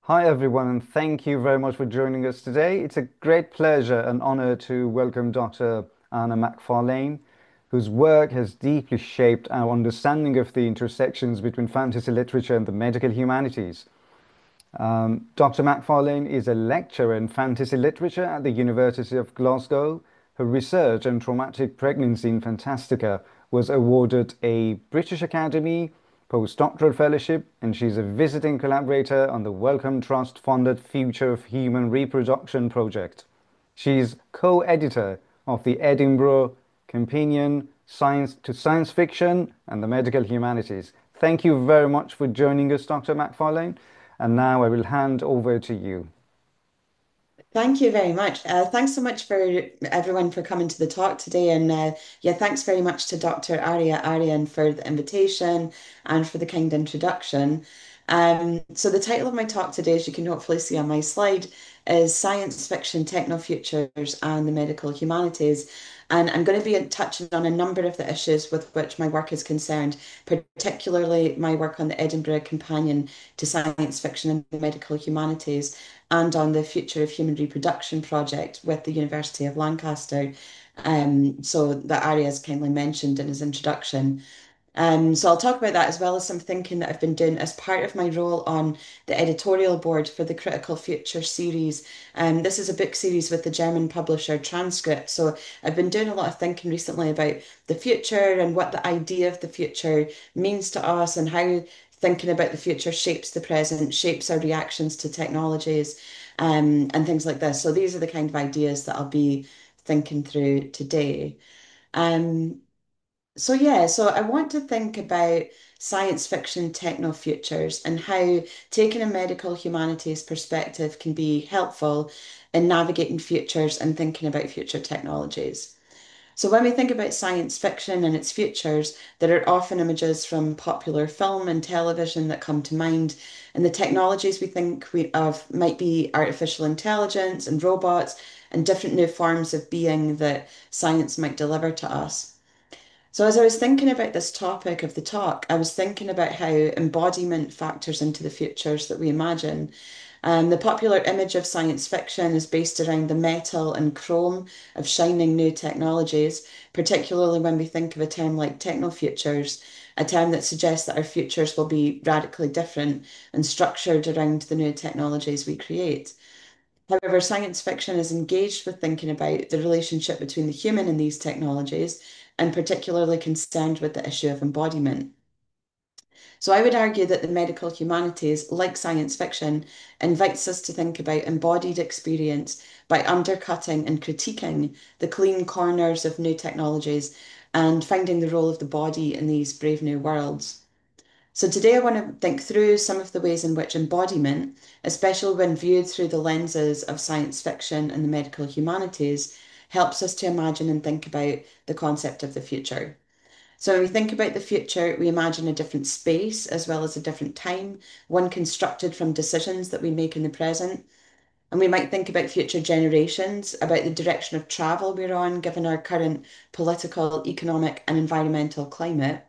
Hi, everyone, and thank you very much for joining us today. It's a great pleasure and honor to welcome Dr. Anna McFarlane, whose work has deeply shaped our understanding of the intersections between fantasy literature and the medical humanities. Dr. McFarlane is a lecturer in fantasy literature at the University of Glasgow. Her research on traumatic pregnancy in Fantastica was awarded a British Academy postdoctoral fellowship, and she's a visiting collaborator on the Wellcome Trust funded Future of Human Reproduction project. She's co-editor of the Edinburgh Companion Science to Science Fiction and the Medical Humanities. Thank you very much for joining us, Dr. McFarlane. And now I will hand over to you. Thank you very much. Thanks so much for everyone for coming to the talk today. And yeah, thanks very much to Dr. Aryan for the invitation and for the kind introduction. So the title of my talk today, as you can hopefully see on my slide, is Science Fiction, Techno-Futures and the Medical Humanities. And I'm going to be touching on a number of the issues with which my work is concerned, particularly my work on the Edinburgh Companion to Science Fiction and the Medical Humanities and on the Future of Human Reproduction project with the University of Lancaster. So that Aria's kindly mentioned in his introduction. So I'll talk about that as well as some thinking that I've been doing as part of my role on the editorial board for the Critical Future series. This is a book series with the German publisher Transcript. So I've been doing a lot of thinking recently about the future and what the idea of the future means to us and how thinking about the future shapes the present, shapes our reactions to technologies, and things like this. So these are the kind of ideas that I'll be thinking through today. Um, so I want to think about science fiction techno-futures and how taking a medical humanities perspective can be helpful in navigating futures and thinking about future technologies. So when we think about science fiction and its futures, there are often images from popular film and television that come to mind, and the technologies we think we of might be artificial intelligence and robots and different new forms of being that science might deliver to us. So, as I was thinking about this topic of the talk, I was thinking about how embodiment factors into the futures that we imagine. The popular image of science fiction is based around the metal and chrome of shining new technologies, particularly when we think of a term like techno-futures, a term that suggests that our futures will be radically different and structured around the new technologies we create. However, science fiction is engaged with thinking about the relationship between the human and these technologies, and particularly concerned with the issue of embodiment. So I would argue that the medical humanities, like science fiction, invites us to think about embodied experience by undercutting and critiquing the clean corners of new technologies and finding the role of the body in these brave new worlds. So today I want to think through some of the ways in which embodiment, especially when viewed through the lenses of science fiction and the medical humanities, helps us to imagine and think about the concept of the future. So when we think about the future, we imagine a different space as well as a different time, one constructed from decisions that we make in the present. And we might think about future generations, about the direction of travel we're on, given our current political, economic, and environmental climate.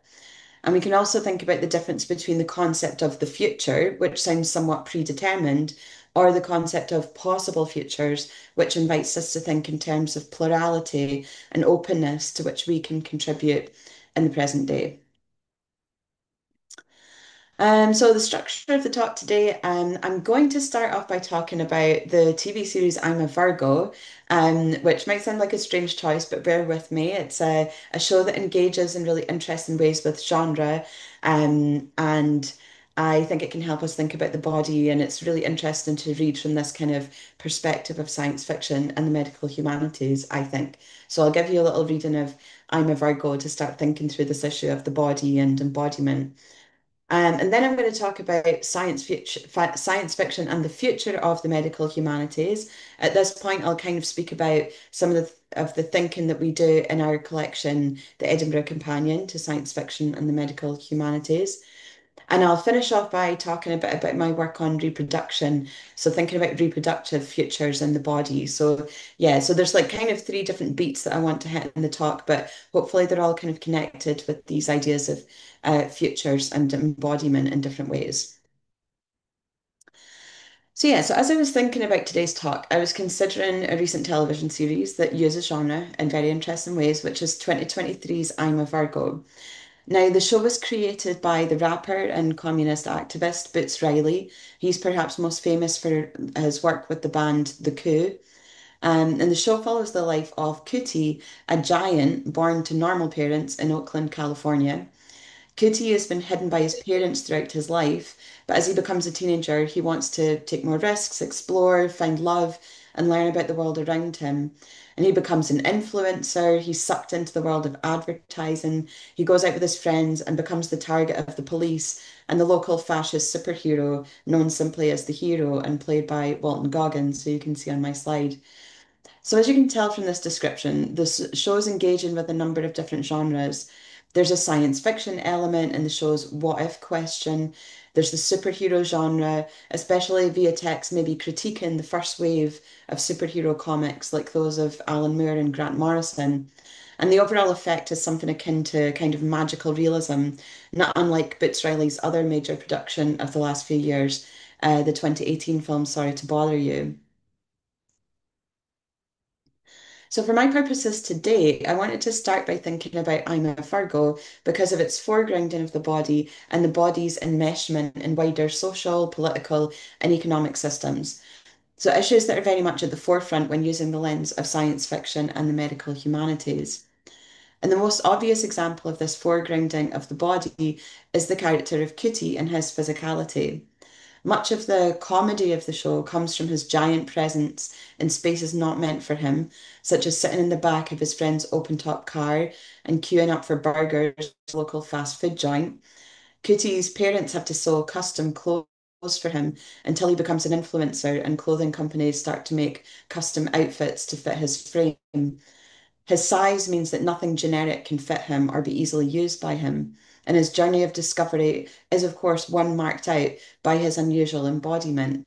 And we can also think about the difference between the concept of the future, which sounds somewhat predetermined, or the concept of possible futures, which invites us to think in terms of plurality and openness to which we can contribute in the present day. So the structure of the talk today, I'm going to start off by talking about the TV series I'm a Virgo, which might sound like a strange choice, but bear with me. It's a show that engages in really interesting ways with genre, and I think it can help us think about the body, and it's really interesting to read from this kind of perspective of science fiction and the medical humanities, I think. So I'll give you a little reading of I'm a Virgo to start thinking through this issue of the body and embodiment. And then I'm going to talk about science fiction and the future of the medical humanities. At this point, I'll kind of speak about some of the thinking that we do in our collection, the Edinburgh Companion to Science Fiction and the Medical Humanities. And I'll finish off by talking a bit about my work on reproduction. So thinking about reproductive futures in the body. So yeah, so there's like kind of three different beats that I want to hit in the talk, but hopefully they're all kind of connected with these ideas of futures and embodiment in different ways. So as I was thinking about today's talk, I was considering a recent television series that uses genre in very interesting ways, which is 2023's I'm a Virgo. Now, the show was created by the rapper and communist activist Boots Riley. He's perhaps most famous for his work with the band The Coup. And the show follows the life of Cootie, a giant born to normal parents in Oakland, California. Cootie has been hidden by his parents throughout his life, but as he becomes a teenager, he wants to take more risks, explore, find love, and learn about the world around him. And he becomes an influencer. He's sucked into the world of advertising. He goes out with his friends and becomes the target of the police and the local fascist superhero, known simply as the Hero and played by Walton Goggins, who you can see on my slide. So, as you can tell from this description, this show is engaging with a number of different genres. There's a science fiction element in the show's what if question. There's the superhero genre, especially via text, maybe critiquing the first wave of superhero comics like those of Alan Moore and Grant Morrison. And the overall effect is something akin to kind of magical realism, not unlike Boots Riley's other major production of the last few years, the 2018 film Sorry to Bother You. So, for my purposes today, I wanted to start by thinking about I'm a Virgo because of its foregrounding of the body and the body's enmeshment in wider social, political, and economic systems. So, issues that are very much at the forefront when using the lens of science fiction and the medical humanities. And the most obvious example of this foregrounding of the body is the character of Kitty and his physicality. Much of the comedy of the show comes from his giant presence in spaces not meant for him, such as sitting in the back of his friend's open-top car and queuing up for burgers at a local fast food joint. Cootie's parents have to sew custom clothes for him until he becomes an influencer and clothing companies start to make custom outfits to fit his frame. His size means that nothing generic can fit him or be easily used by him. And his journey of discovery is, of course, one marked out by his unusual embodiment.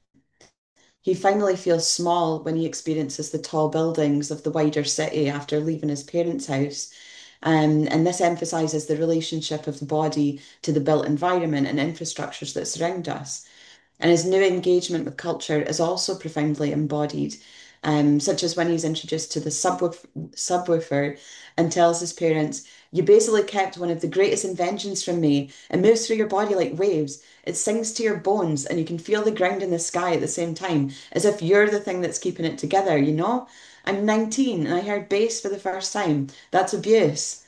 He finally feels small when he experiences the tall buildings of the wider city after leaving his parents' house. And this emphasizes the relationship of the body to the built environment and infrastructures that surround us. And his new engagement with culture is also profoundly embodied, such as when he's introduced to the subwoofer and tells his parents, "You basically kept one of the greatest inventions from me. It moves through your body like waves. It sings to your bones, and you can feel the ground in the sky at the same time, as if you're the thing that's keeping it together, you know? I'm 19 and I heard bass for the first time. That's abuse."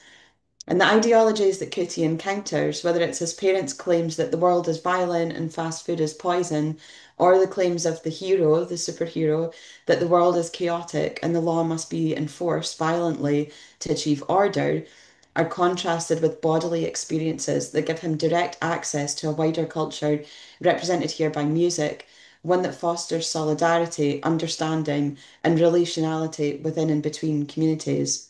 And the ideologies that Cootie encounters, whether it's his parents' claims that the world is violent and fast food is poison, or the claims of the hero, the superhero, that the world is chaotic and the law must be enforced violently to achieve order, are contrasted with bodily experiences that give him direct access to a wider culture, represented here by music, one that fosters solidarity, understanding, and relationality within and between communities.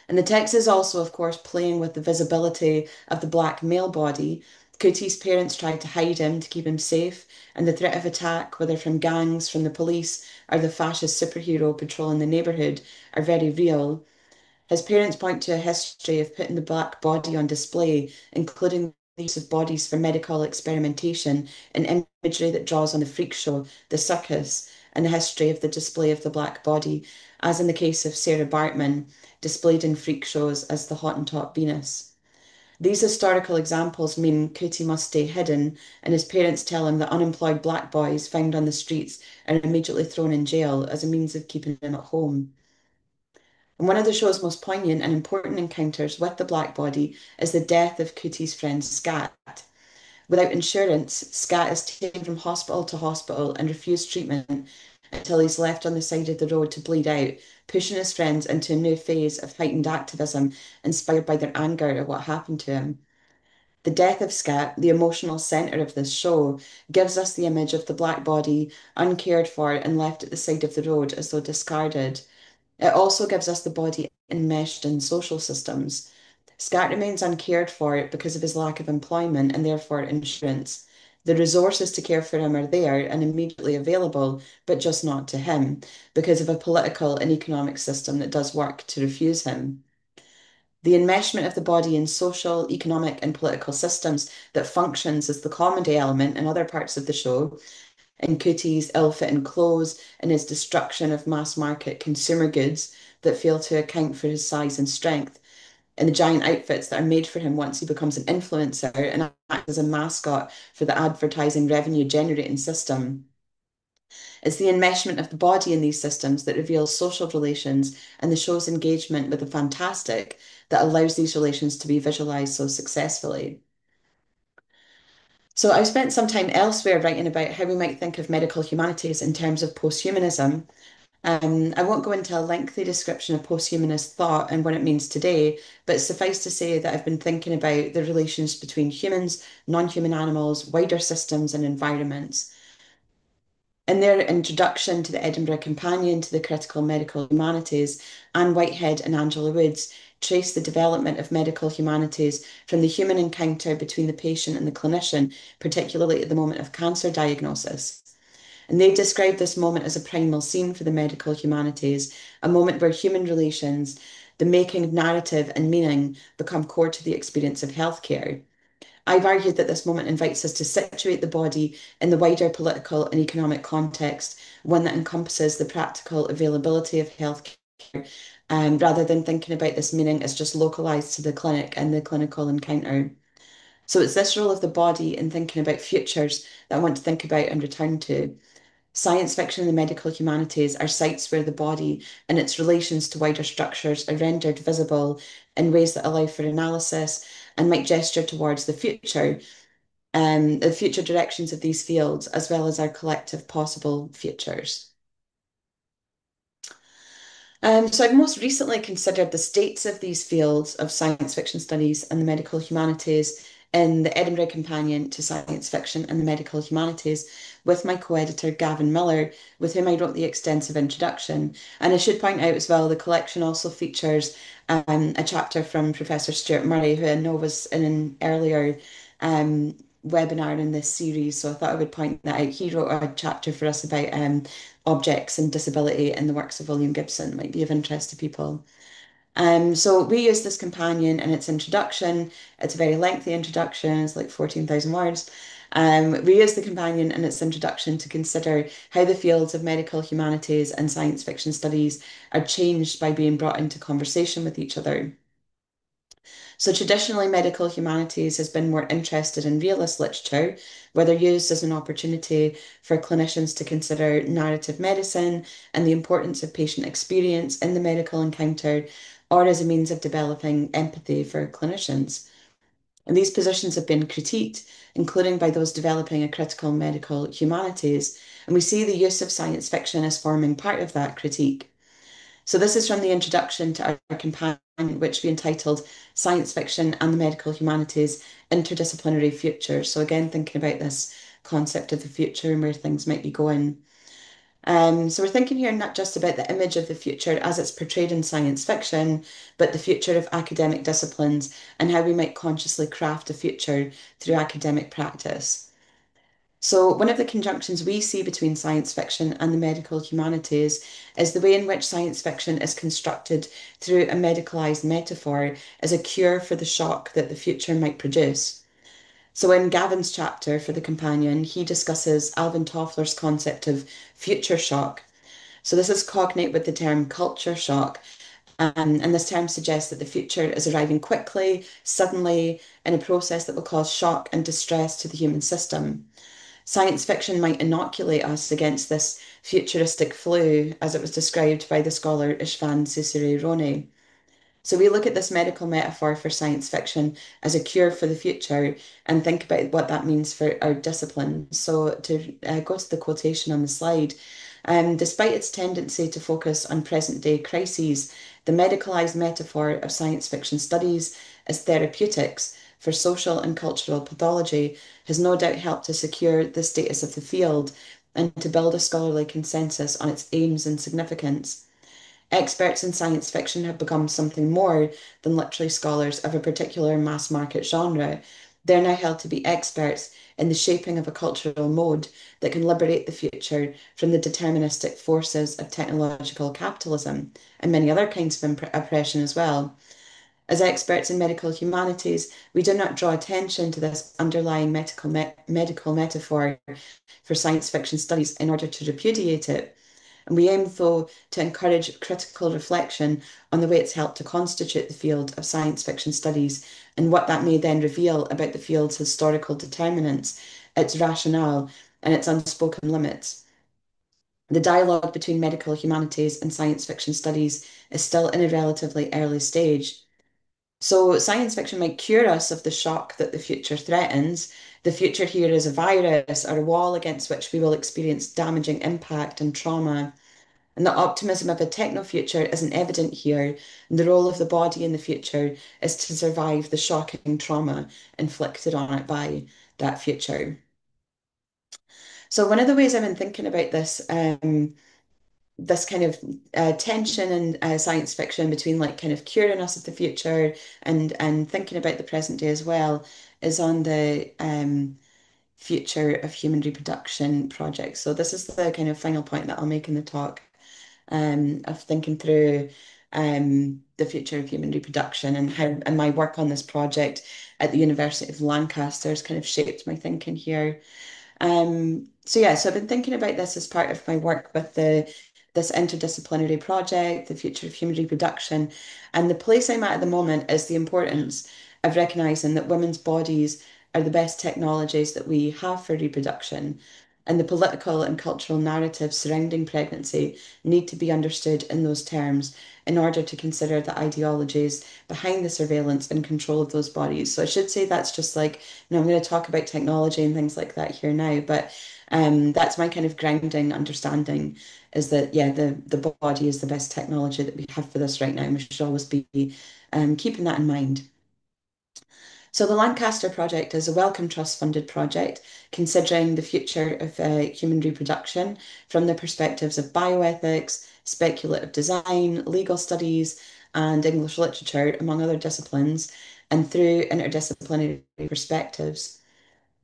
And the text is also, of course, playing with the visibility of the black male body. Cootie's parents tried to hide him to keep him safe, and the threat of attack, whether from gangs, from the police, or the fascist superhero patrolling the neighborhood, are very real. His parents point to a history of putting the black body on display, including the use of bodies for medical experimentation and imagery that draws on the freak show, the circus, and the history of the display of the black body, as in the case of Sarah Bartman, displayed in freak shows as the Hottentot Venus. These historical examples mean Cootie must stay hidden, and his parents tell him that unemployed black boys found on the streets are immediately thrown in jail as a means of keeping them at home. And one of the show's most poignant and important encounters with the black body is the death of Cootie's friend Scat. Without insurance, Scat is taken from hospital to hospital and refused treatment until he's left on the side of the road to bleed out, pushing his friends into a new phase of heightened activism inspired by their anger at what happened to him. The death of Scat, the emotional centre of this show, gives us the image of the black body uncared for and left at the side of the road as though discarded. It also gives us the body enmeshed in social systems. Scott remains uncared for because of his lack of employment and therefore insurance. The resources to care for him are there and immediately available, but just not to him because of a political and economic system that does work to refuse him. The enmeshment of the body in social, economic, and political systems that functions as the comedy element in other parts of the show in cooties, ill-fitting clothes, and his destruction of mass market consumer goods that fail to account for his size and strength, and the giant outfits that are made for him once he becomes an influencer and acts as a mascot for the advertising revenue generating system. It's the enmeshment of the body in these systems that reveals social relations and the show's engagement with the fantastic that allows these relations to be visualized so successfully. So I've spent some time elsewhere writing about how we might think of medical humanities in terms of posthumanism. I won't go into a lengthy description of posthumanist thought and what it means today, but suffice to say that I've been thinking about the relations between humans, non-human animals, wider systems, and environments. In their introduction to the Edinburgh Companion to the Critical Medical Humanities, Anne Whitehead and Angela Woods trace the development of medical humanities from the human encounter between the patient and the clinician, particularly at the moment of cancer diagnosis. And they describe this moment as a primal scene for the medical humanities, a moment where human relations, the making of narrative and meaning, become core to the experience of healthcare. I've argued that this moment invites us to situate the body in the wider political and economic context, one that encompasses the practical availability of healthcare, rather than thinking about this meaning as just localized to the clinic and the clinical encounter. So it's this role of the body in thinking about futures that I want to think about and return to. Science fiction and the medical humanities are sites where the body and its relations to wider structures are rendered visible in ways that allow for analysis and might gesture towards the future directions of these fields, as well as our collective possible futures. So I've most recently considered the states of these fields of science fiction studies and the medical humanities in the Edinburgh Companion to Science Fiction and the Medical Humanities with my co-editor Gavin Miller, with whom I wrote the extensive introduction. And I should point out as well, the collection also features a chapter from Professor Stuart Murray, who I know was in an earlier webinar in this series. So I thought I would point that out. He wrote a chapter for us about objects and disability in the works of William Gibson, might be of interest to people. So we use this companion in its introduction. It's a very lengthy introduction, it's like 14,000 words. We use the companion in its introduction to consider how the fields of medical humanities and science fiction studies are changed by being brought into conversation with each other. So traditionally, medical humanities has been more interested in realist literature, whether used as an opportunity for clinicians to consider narrative medicine and the importance of patient experience in the medical encounter, or as a means of developing empathy for clinicians. And these positions have been critiqued, including by those developing a critical medical humanities, and we see the use of science fiction as forming part of that critique. So this is from the introduction to our companion, which we entitled Science Fiction and the Medical Humanities Interdisciplinary Future. So again, thinking about this concept of the future and where things might be going. So we're thinking here not just about the image of the future as it's portrayed in science fiction, but the future of academic disciplines and how we might consciously craft a future through academic practice. So, one of the conjunctions we see between science fiction and the medical humanities is the way in which science fiction is constructed through a medicalized metaphor as a cure for the shock that the future might produce. So, in Gavin's chapter for the companion, he discusses Alvin Toffler's concept of future shock. So, this is cognate with the term culture shock. And this term suggests that the future is arriving quickly, suddenly, in a process that will cause shock and distress to the human system. Science fiction might inoculate us against this futuristic flu, as it was described by the scholar Istvan Cicere-Roni. So we look at this medical metaphor for science fiction as a cure for the future and think about what that means for our discipline. So to go to the quotation on the slide, despite its tendency to focus on present day crises, the medicalized metaphor of science fiction studies as therapeutics for social and cultural pathology has no doubt helped to secure the status of the field and to build a scholarly consensus on its aims and significance. Experts in science fiction have become something more than literary scholars of a particular mass market genre. They're now held to be experts in the shaping of a cultural mode that can liberate the future from the deterministic forces of technological capitalism and many other kinds of oppression as well. As experts in medical humanities, we do not draw attention to this underlying medical metaphor for science fiction studies in order to repudiate it. And we aim, though, to encourage critical reflection on the way it's helped to constitute the field of science fiction studies and what that may then reveal about the field's historical determinants, its rationale, and its unspoken limits. The dialogue between medical humanities and science fiction studies is still in a relatively early stage. So, science fiction might cure us of the shock that the future threatens. The future here is a virus or a wall against which we will experience damaging impact and trauma. And the optimism of a techno future isn't evident here. And the role of the body in the future is to survive the shocking trauma inflicted on it by that future. So, one of the ways I've been thinking about this kind of tension in science fiction between like kind of curing us of the future and thinking about the present day as well is on the future of human reproduction project. So this is the kind of final point that I'll make in the talk of thinking through the future of human reproduction and how and my work on this project at the University of Lancaster has kind of shaped my thinking here. So yeah, so I've been thinking about this as part of my work with the this interdisciplinary project, the future of human reproduction, and the place I'm at the moment is the importance of recognizing that women's bodies are the best technologies that we have for reproduction, and the political and cultural narratives surrounding pregnancy need to be understood in those terms in order to consider the ideologies behind the surveillance and control of those bodies. So I should say that's just like, I'm going to talk about technology and things like that here now, but that's my kind of grounding understanding is that, yeah, the body is the best technology that we have for this right now. And we should always be keeping that in mind. So the Lancaster project is a Wellcome Trust funded project considering the future of human reproduction from the perspectives of bioethics, speculative design, legal studies, and English literature, among other disciplines, and through interdisciplinary perspectives.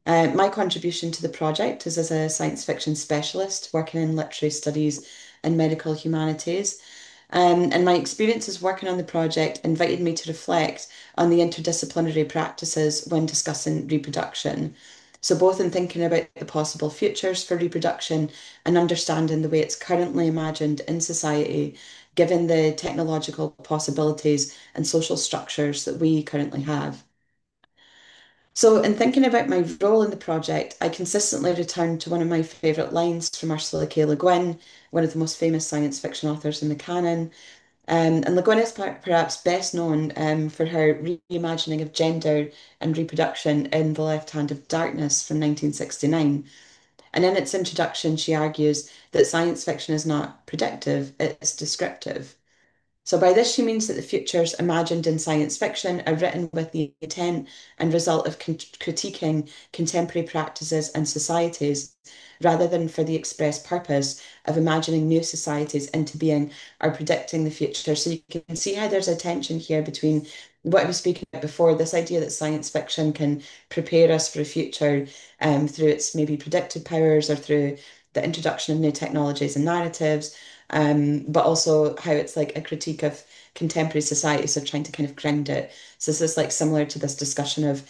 My contribution to the project is as a science fiction specialist working in literary studies and medical humanities. And my experiences working on the project invited me to reflect on the interdisciplinary practices when discussing reproduction. So, both in thinking about the possible futures for reproduction and understanding the way it's currently imagined in society, given the technological possibilities and social structures that we currently have. So, in thinking about my role in the project, I consistently return to one of my favourite lines from Ursula K. Le Guin, one of the most famous science fiction authors in the canon. And Le Guin is perhaps best known for her reimagining of gender and reproduction in The Left Hand of Darkness from 1969. And in its introduction, she argues that science fiction is not predictive, it's descriptive. So by this, she means that the futures imagined in science fiction are written with the intent and result of critiquing contemporary practices and societies, rather than for the express purpose of imagining new societies into being or predicting the future. So you can see how there's a tension here between what I was speaking about before, this idea that science fiction can prepare us for a future through its maybe predictive powers or through the introduction of new technologies and narratives, but also how it's like a critique of contemporary society, so trying to kind of ground it. So this is like similar to this discussion of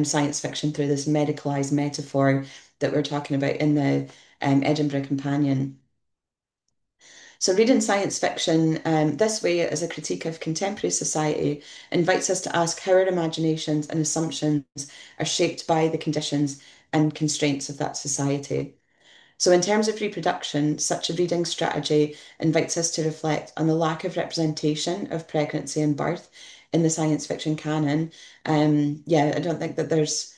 science fiction through this medicalized metaphor that we're talking about in the Edinburgh Companion. So reading science fiction this way as a critique of contemporary society invites us to ask how our imaginations and assumptions are shaped by the conditions and constraints of that society. So, in terms of reproduction, such a reading strategy invites us to reflect on the lack of representation of pregnancy and birth in the science fiction canon. Yeah, I don't think that there's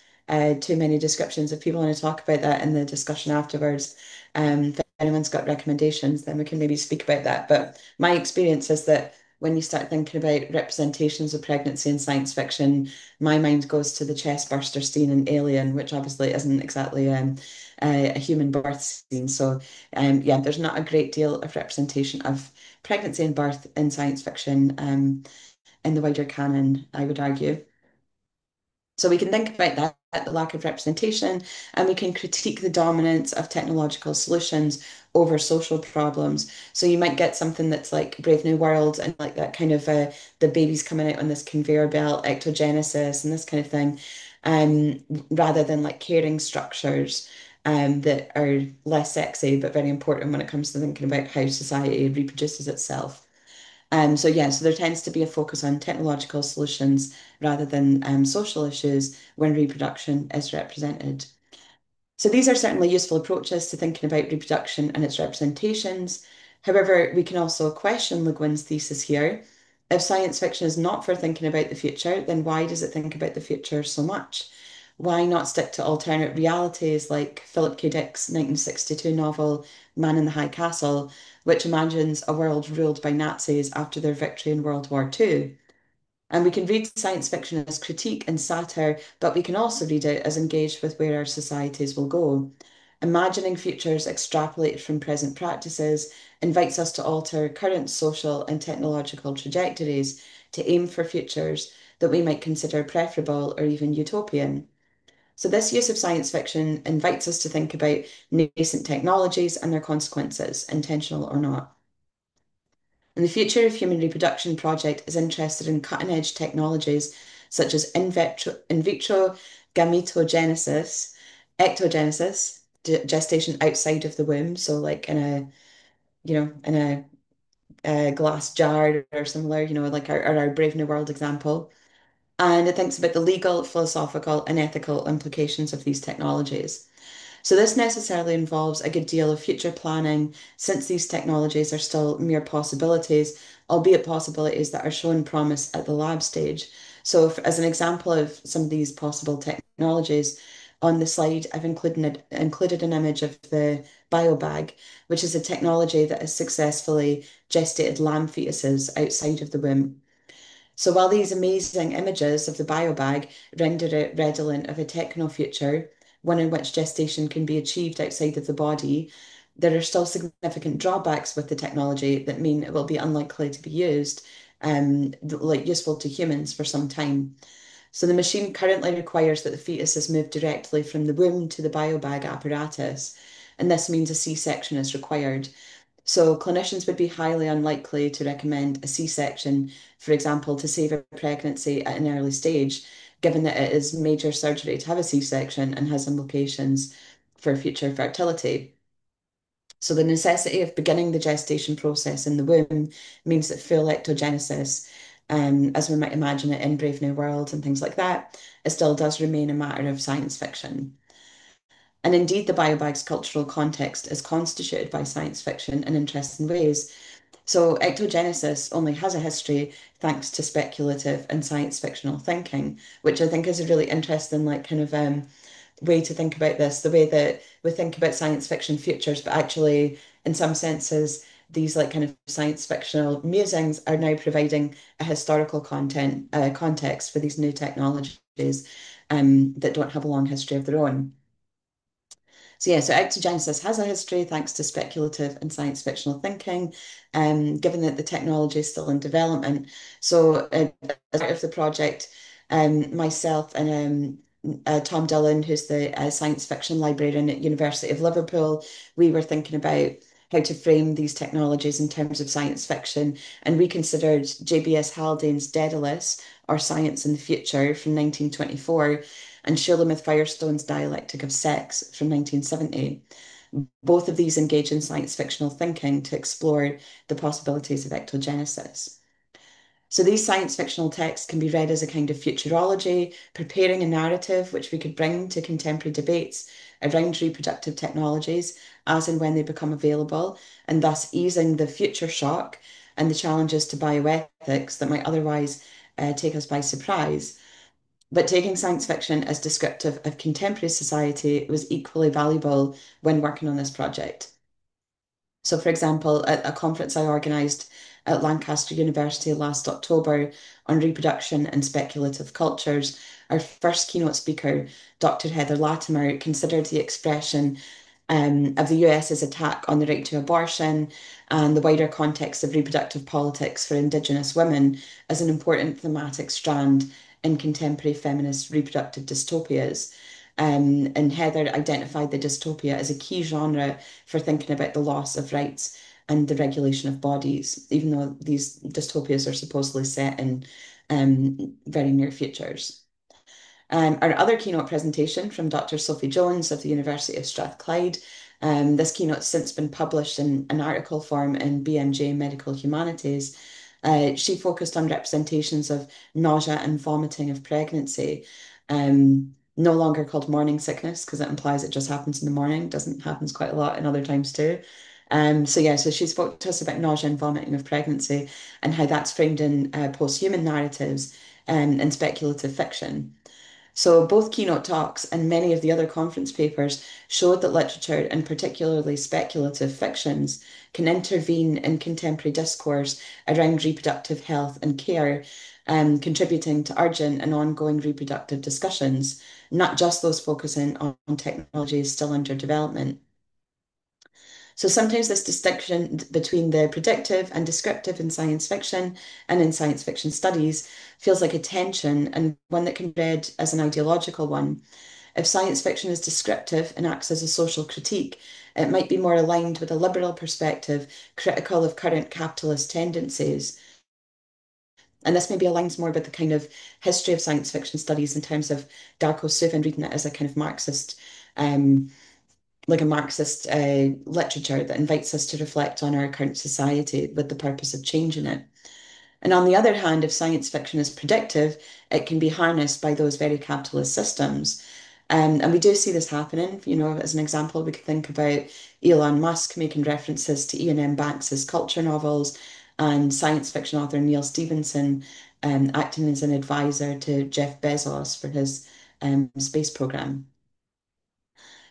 too many descriptions. If people want to talk about that in the discussion afterwards, if anyone's got recommendations, then we can maybe speak about that. But my experience is that when you start thinking about representations of pregnancy in science fiction, my mind goes to the chest burster scene in Alien, which obviously isn't exactly a human birth scene. So, yeah, there's not a great deal of representation of pregnancy and birth in science fiction in the wider canon, I would argue. So we can think about that. the lack of representation, and we can critique the dominance of technological solutions over social problems. So you might get something that's like Brave New World and like that kind of the babies coming out on this conveyor belt, ectogenesis, and this kind of thing, um, rather than like caring structures. That are less sexy but very important when it comes to thinking about how society reproduces itself. So there tends to be a focus on technological solutions rather than social issues when reproduction is represented. So these are certainly useful approaches to thinking about reproduction and its representations. However, we can also question Le Guin's thesis here. If science fiction is not for thinking about the future, then why does it think about the future so much? Why not stick to alternate realities like Philip K. Dick's 1962 novel Man in the High Castle, which imagines a world ruled by Nazis after their victory in World War II? And we can read science fiction as critique and satire, but we can also read it as engaged with where our societies will go. Imagining futures extrapolated from present practices invites us to alter current social and technological trajectories to aim for futures that we might consider preferable or even utopian. So, this use of science fiction invites us to think about nascent technologies and their consequences, intentional or not. And the Future of Human Reproduction project is interested in cutting edge technologies such as in vitro gametogenesis, ectogenesis, gestation outside of the womb, so like in a, in a glass jar or similar, like our Brave New World example. And it thinks about the legal, philosophical, and ethical implications of these technologies. So this necessarily involves a good deal of future planning since these technologies are still mere possibilities, albeit possibilities that are showing promise at the lab stage. So as an example of some of these possible technologies, on the slide, I've included an image of the biobag, which is a technology that has successfully gestated lamb fetuses outside of the womb. So while these amazing images of the biobag render it redolent of a techno-future, one in which gestation can be achieved outside of the body, there are still significant drawbacks with the technology that mean it will be unlikely to be used, like useful to humans for some time. So the machine currently requires that the fetus is moved directly from the womb to the biobag apparatus, and this means a C-section is required. So clinicians would be highly unlikely to recommend a C-section, for example, to save a pregnancy at an early stage, given that it is major surgery to have a C-section and has implications for future fertility. So the necessity of beginning the gestation process in the womb means that full ectogenesis, as we might imagine it in Brave New World and things like that, it still does remain a matter of science fiction. And indeed, the biobag's cultural context is constituted by science fiction in interesting ways. So, ectogenesis only has a history thanks to speculative and science fictional thinking, which I think is a really interesting, like, kind of way to think about this, the way that we think about science fiction futures, but actually, in some senses, these like kind of science fictional musings are now providing a historical context for these new technologies that don't have a long history of their own. So ectogenesis has a history thanks to speculative and science fictional thinking, given that the technology is still in development. As part of the project, myself and Tom Dillon, who's the science fiction librarian at University of Liverpool, we were thinking about how to frame these technologies in terms of science fiction, and we considered JBS Haldane's Daedalus, or Science in the Future, from 1924 and Shulamith Firestone's Dialectic of Sex from 1970. Both of these engage in science fictional thinking to explore the possibilities of ectogenesis. So these science fictional texts can be read as a kind of futurology, preparing a narrative which we could bring to contemporary debates around reproductive technologies as and when they become available, and thus easing the future shock and the challenges to bioethics that might otherwise take us by surprise. But taking science fiction as descriptive of contemporary society was equally valuable when working on this project. So, for example, at a conference I organised at Lancaster University last October on reproduction and speculative cultures, our first keynote speaker, Dr. Heather Latimer, considered the expression of the US's attack on the right to abortion and the wider context of reproductive politics for Indigenous women as an important thematic strand in contemporary feminist reproductive dystopias. And Heather identified the dystopia as a key genre for thinking about the loss of rights and the regulation of bodies, even though these dystopias are supposedly set in very near futures. Our other keynote presentation from Dr. Sophie Jones of the University of Strathclyde. This keynote's since been published in an article form in BMJ Medical Humanities. She focused on representations of nausea and vomiting of pregnancy, no longer called morning sickness because it implies it just happens in the morning. Doesn't happens quite a lot in other times too. So she spoke to us about nausea and vomiting of pregnancy and how that's framed in post-human narratives and speculative fiction. So both keynote talks and many of the other conference papers showed that literature, and particularly speculative fictions, can intervene in contemporary discourse around reproductive health and care, contributing to urgent and ongoing reproductive discussions, not just those focusing on technologies still under development. So sometimes this distinction between the predictive and descriptive in science fiction and in science fiction studies feels like a tension and one that can be read as an ideological one. If science fiction is descriptive and acts as a social critique, it might be more aligned with a liberal perspective critical of current capitalist tendencies. And this maybe aligns more with the kind of history of science fiction studies in terms of Darko Suvin reading it as a kind of Marxist like a Marxist literature that invites us to reflect on our current society with the purpose of changing it. And on the other hand, if science fiction is predictive, it can be harnessed by those very capitalist systems. And we do see this happening. As an example, we could think about Elon Musk making references to Ian M. Banks's culture novels and science fiction author Neil Stephenson acting as an advisor to Jeff Bezos for his space program.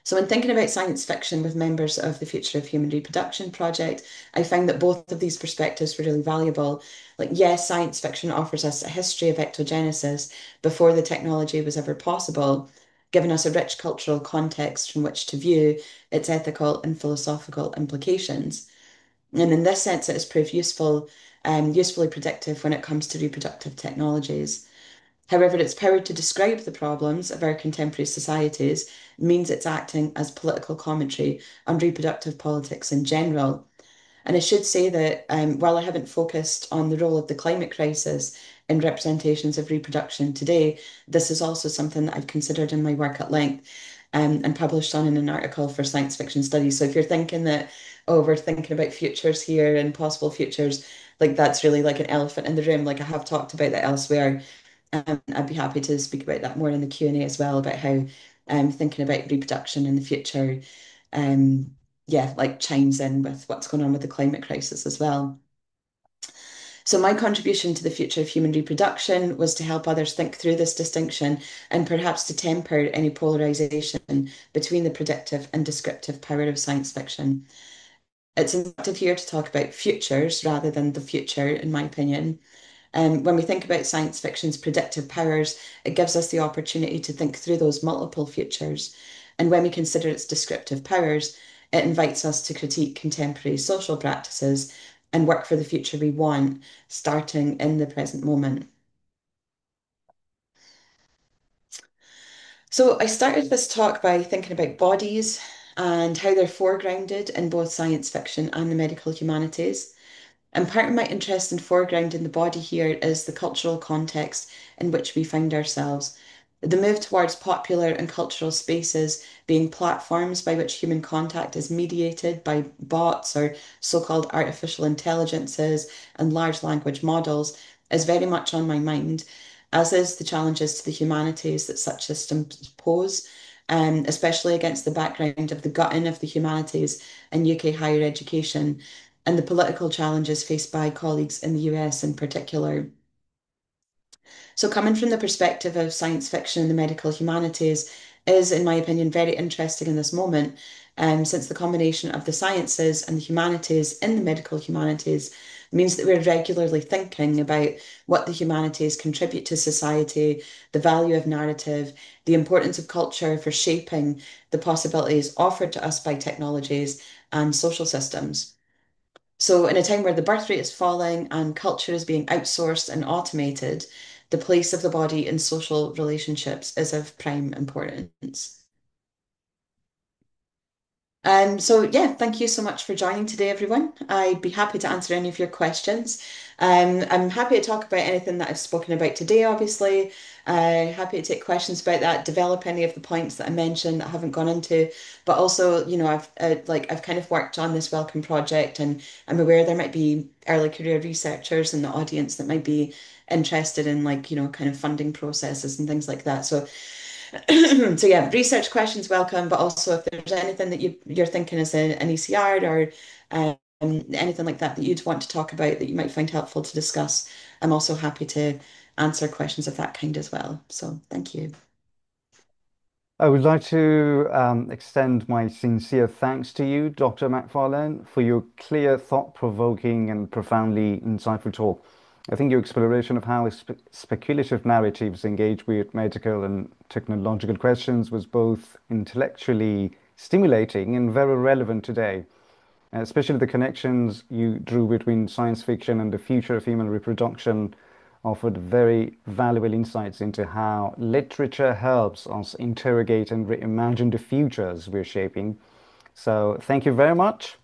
So, when thinking about science fiction with members of the Future of Human Reproduction project, I found that both of these perspectives were really valuable. Like, yes, science fiction offers us a history of ectogenesis before the technology was ever possible, giving us a rich cultural context from which to view its ethical and philosophical implications. And in this sense, it has proved usefully predictive when it comes to reproductive technologies. However, its power to describe the problems of our contemporary societies means it's acting as political commentary on reproductive politics in general. And I should say that while I haven't focused on the role of the climate crisis in representations of reproduction today, this is also something that I've considered in my work at length and published on in an article for Science Fiction Studies. So if you're thinking that, oh, we're thinking about futures here and possible futures, like that's really like an elephant in the room. Like I have talked about that elsewhere. I'd be happy to speak about that more in the Q&A as well, about how thinking about reproduction in the future, um, yeah, like chimes in with what's going on with the climate crisis as well. So my contribution to the future of human reproduction was to help others think through this distinction and perhaps to temper any polarization between the predictive and descriptive power of science fiction. It's important here to talk about futures rather than the future, in my opinion. When we think about science fiction's predictive powers, it gives us the opportunity to think through those multiple futures. And when we consider its descriptive powers, it invites us to critique contemporary social practices and work for the future we want, starting in the present moment. So I started this talk by thinking about bodies and how they're foregrounded in both science fiction and the medical humanities. And part of my interest in foregrounding the body here is the cultural context in which we find ourselves. The move towards popular and cultural spaces being platforms by which human contact is mediated by bots or so-called artificial intelligences and large language models is very much on my mind, as is the challenges to the humanities that such systems pose, especially against the background of the gutting of the humanities in UK higher education and the political challenges faced by colleagues in the US in particular. So, coming from the perspective of science fiction and the medical humanities is, in my opinion, very interesting in this moment, since the combination of the sciences and the humanities in the medical humanities means that we're regularly thinking about what the humanities contribute to society, the value of narrative, the importance of culture for shaping the possibilities offered to us by technologies and social systems. So, in a time where the birth rate is falling and culture is being outsourced and automated, the place of the body in social relationships is of prime importance. So yeah, thank you so much for joining today, everyone. I'd be happy to answer any of your questions. I'm happy to talk about anything that I've spoken about today, obviously. Happy to take questions about that, develop any of the points that I mentioned that I haven't gone into. But also, I've kind of worked on this Welcome project, and I'm aware there might be early career researchers in the audience that might be interested in kind of funding processes and things like that. So so yeah, research questions welcome, but also if there's anything that you're thinking as an ECR or anything like that that you'd want to talk about that you might find helpful to discuss, I'm also happy to answer questions of that kind as well. So thank you. I would like to extend my sincere thanks to you, Dr. McFarlane, for your clear, thought-provoking, and profoundly insightful talk. I think your exploration of how speculative narratives engage with medical and technological questions was both intellectually stimulating and very relevant today, especially the connections you drew between science fiction and the future of human reproduction offered very valuable insights into how literature helps us interrogate and reimagine the futures we're shaping. So, thank you very much.